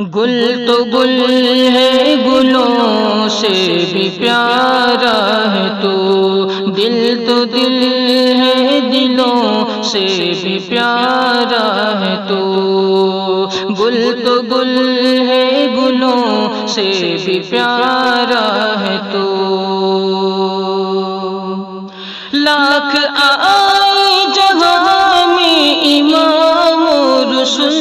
گل تو گل ہے گلوں سے بھی پیارا ہے تو، دل تو دل ہے دلوں سے بھی پیارا ہے تو، گل تو گل ہے گلوں سے بھی پیارا ہے تو، لاکھ آئے جہاں میں امام و رسول،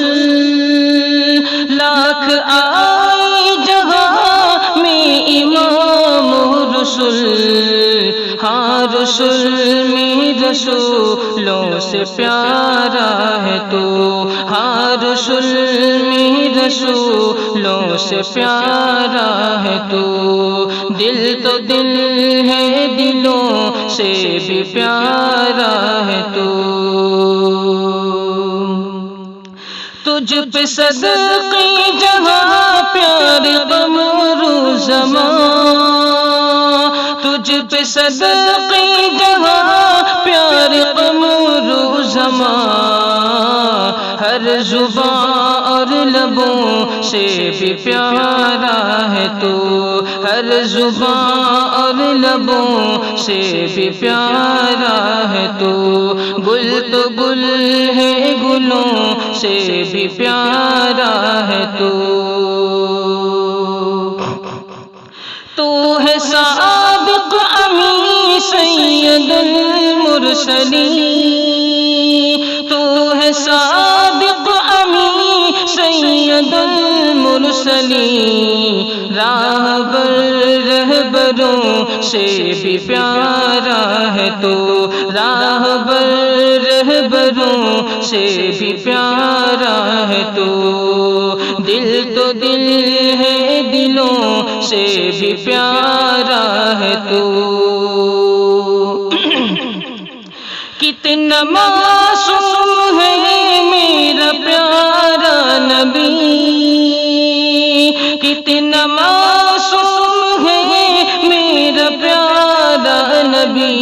لاکھ آئے جہاں میں امام و رسول، ہاں رسول میں رسولوں سے پیارا ہے تو، ہاں رسول میں رسولوں سے پیارا ہے تو، دل تو دل ہے دلوں سے بھی پیارا ہے تو، تجھ پہ صدقے جہاں پیار قمر و زمان، تجھ پہ صدقے جہاں پیار قمر و زمان، ہر زبان اور لبوں سے بھی پیارا ہے تو، ہر زبان اور لبوں سے بھی پیارا ہے تو، گل تو گل ہے گلوں سے بھی پیارا ہے تو، تو ہے صادق امین سید المرسلین، تو ہے صادق امین سید المرسلین، راہبر رہبروں سے بھی پیارا ہے تو، راہبر رہبروں سے بھی پیارا ہے تو، دل تو دل ہے دلوں سے بھی پیارا ہے تو، کتنا معصوم ہے میرا پیارا نبی، کتنا معصوم ہے میرا پیارا نبی،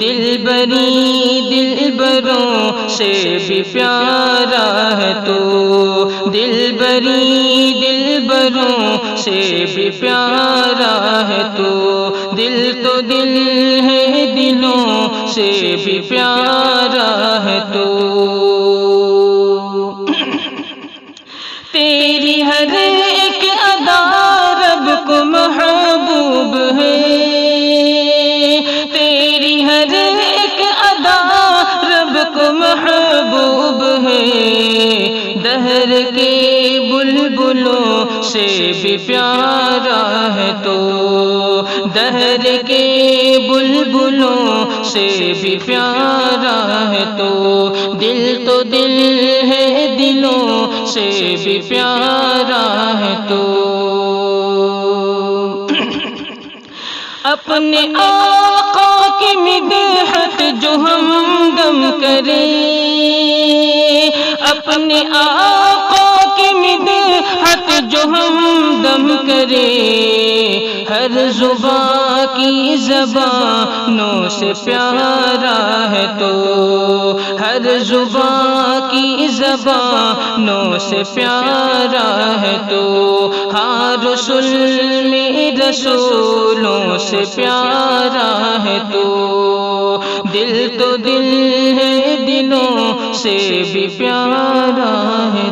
دل بری دل بروں سے بھی پیارا ہے تو، دل بری دل بروں سے بھی پیارا ہے تو، دل تو دل ہے دلوں سے بھی پیارا ہے تو، تیری ہر ایک ادا رب کو محبوب ہے، تیری ہر ایک ادا رب کو محبوب ہے، دہر کے بلبلوں سے بھی پیارا ہے تو، دہر کے بلبلوں سے بھی پیارا ہے تو، دل تو دل ہے دلوں سے بھی پیارا ہے تو، اپنے آقا کی مدحت جو ہم دم کرے، اپنے آقا کی مدحت جو ہم دم کرے، ہر زبان کی زبانوں سے پیارا ہے تو، ہر زبان کی زبانوں سے پیارا ہے تو، ہاں رسول میں رسولوں سے پیارا ہے تو، دل تو دل ہے دلوں سے بھی پیارا ہے۔